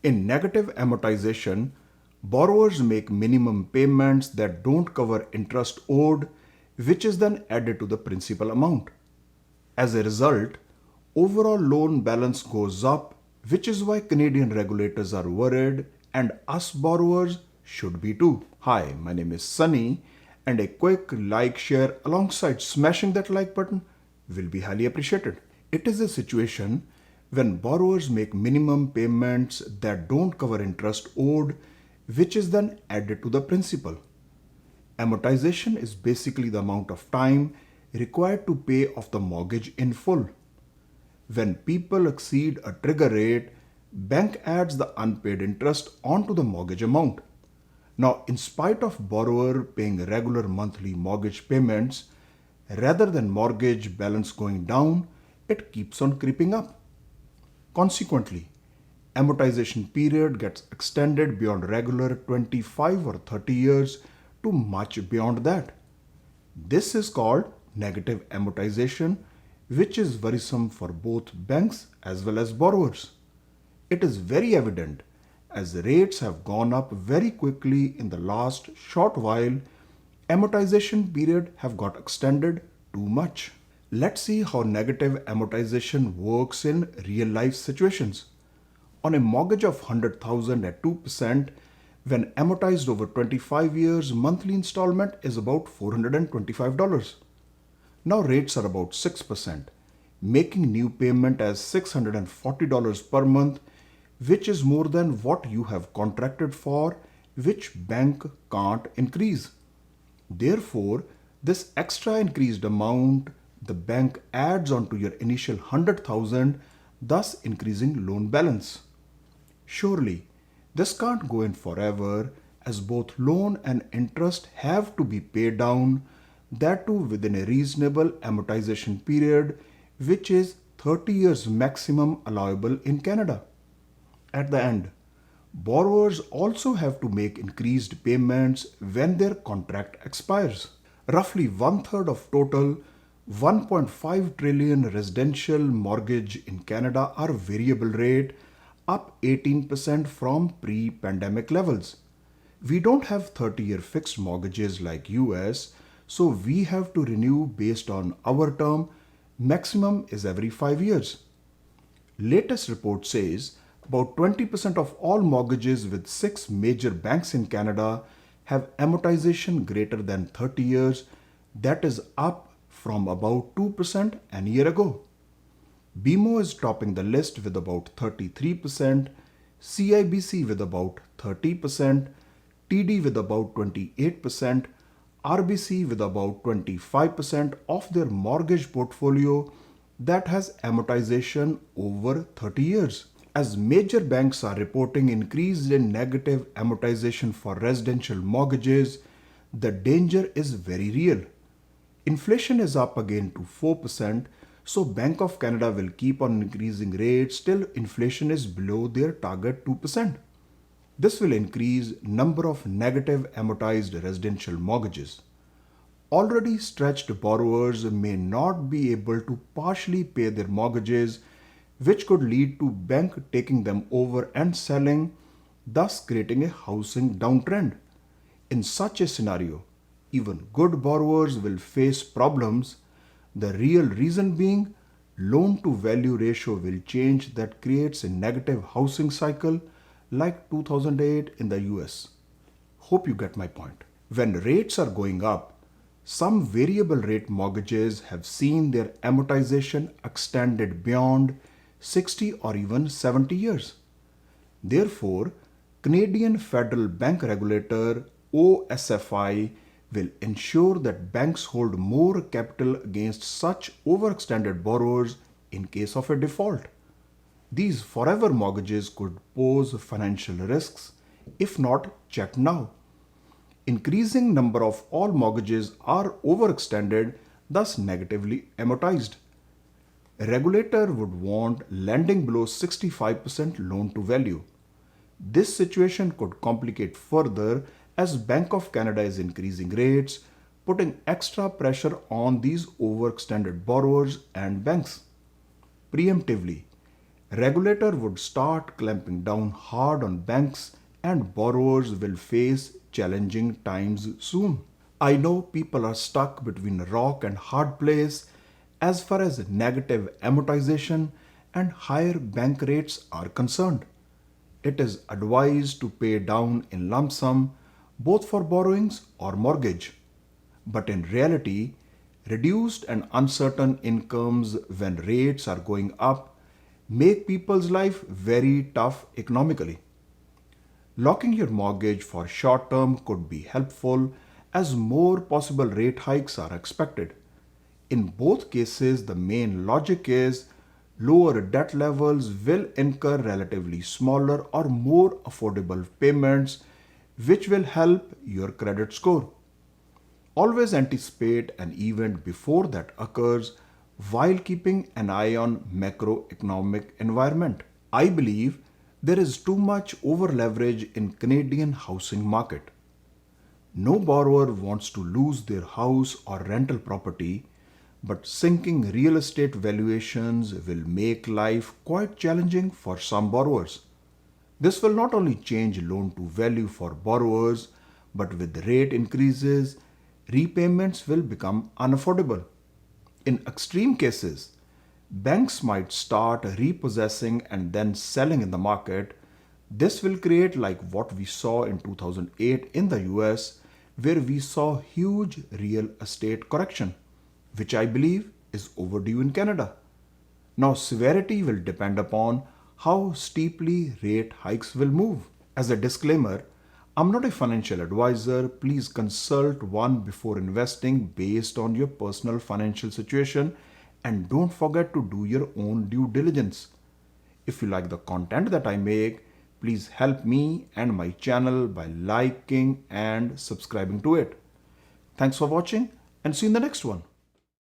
In negative amortization, borrowers make minimum payments that don't cover interest owed, which is then added to the principal amount. As a result, overall loan balance goes up, which is why Canadian regulators are worried and us borrowers should be too. Hi, my name is Sunny, and a quick like share alongside smashing that like button will be highly appreciated. It is a situation when borrowers make minimum payments that don't cover interest owed, which is then added to the principal. Amortization is basically the amount of time required to pay off the mortgage in full. When people exceed a trigger rate, bank adds the unpaid interest onto the mortgage amount. Now, in spite of borrower paying regular monthly mortgage payments, rather than mortgage balance going down, it keeps on creeping up. Consequently, amortization period gets extended beyond regular 25 or 30 years to much beyond that. This is called negative amortization, which is worrisome for both banks as well as borrowers. It is very evident as rates have gone up very quickly in the last short while, amortization period have got extended too much. Let's see how negative amortization works in real life situations. On a mortgage of 100,000 at 2%, when amortized over 25 years, monthly installment is about $425. Now rates are about 6%, making new payment as $640 per month, which is more than what you have contracted for, which bank can't increase. Therefore, this extra increased amount the bank adds onto your initial 100,000, thus increasing loan balance. Surely, this can't go in forever as both loan and interest have to be paid down, that too within a reasonable amortization period, which is 30 years maximum allowable in Canada. At the end, borrowers also have to make increased payments when their contract expires. Roughly one third of total 1.5 trillion residential mortgage in Canada are variable rate, up 18% from pre-pandemic levels. We don't have 30-year fixed mortgages like US, so we have to renew based on our term. Maximum is every 5 years. Latest report says about 20% of all mortgages with 6 major banks in Canada have amortization greater than 30 years. That is up from about 2% a year ago. BMO is topping the list with about 33%, CIBC with about 30%, TD with about 28%, RBC with about 25% of their mortgage portfolio that has amortization over 30 years. As major banks are reporting increase in negative amortization for residential mortgages, the danger is very real. Inflation is up again to 4%, so Bank of Canada will keep on increasing rates till inflation is below their target 2%. This will increase number of negative amortized residential mortgages. Already stretched borrowers may not be able to partially pay their mortgages, which could lead to bank taking them over and selling, thus creating a housing downtrend. In such a scenario, even good borrowers will face problems, the real reason being loan to value ratio will change that creates a negative housing cycle like 2008 in the US. Hope you get my point. When rates are going up, some variable rate mortgages have seen their amortization extended beyond 60 or even 70 years. Therefore, Canadian Federal Bank Regulator OSFI will ensure that banks hold more capital against such overextended borrowers in case of a default. These forever mortgages could pose financial risks if not checked now. Increasing number of all mortgages are overextended, thus negatively amortized. A regulator would want lending below 65% loan to value. This situation could complicate further as Bank of Canada is increasing rates, putting extra pressure on these overextended borrowers and banks. Preemptively, regulator would start clamping down hard on banks and borrowers will face challenging times soon. I know people are stuck between a rock and hard place as far as negative amortization and higher bank rates are concerned. It is advised to pay down in lump sum both for borrowings or mortgage. But in reality, reduced and uncertain incomes when rates are going up make people's life very tough economically. Locking your mortgage for short term could be helpful as more possible rate hikes are expected. In both cases, the main logic is lower debt levels will incur relatively smaller or more affordable payments, which will help your credit score. Always anticipate an event before that occurs while keeping an eye on macroeconomic environment. I believe there is too much over leverage in Canadian housing market. No borrower wants to lose their house or rental property, but sinking real estate valuations will make life quite challenging for some borrowers. This will not only change loan to value for borrowers, but with rate increases, repayments will become unaffordable. In extreme cases, banks might start repossessing and then selling in the market. This will create like what we saw in 2008 in the US, where we saw huge real estate correction, which I believe is overdue in Canada. Now, severity will depend upon how steeply rate hikes will move. As a disclaimer, I'm not a financial advisor. Please consult one before investing based on your personal financial situation and don't forget to do your own due diligence. If you like the content that I make, please help me and my channel by liking and subscribing to it. Thanks for watching and see you in the next one.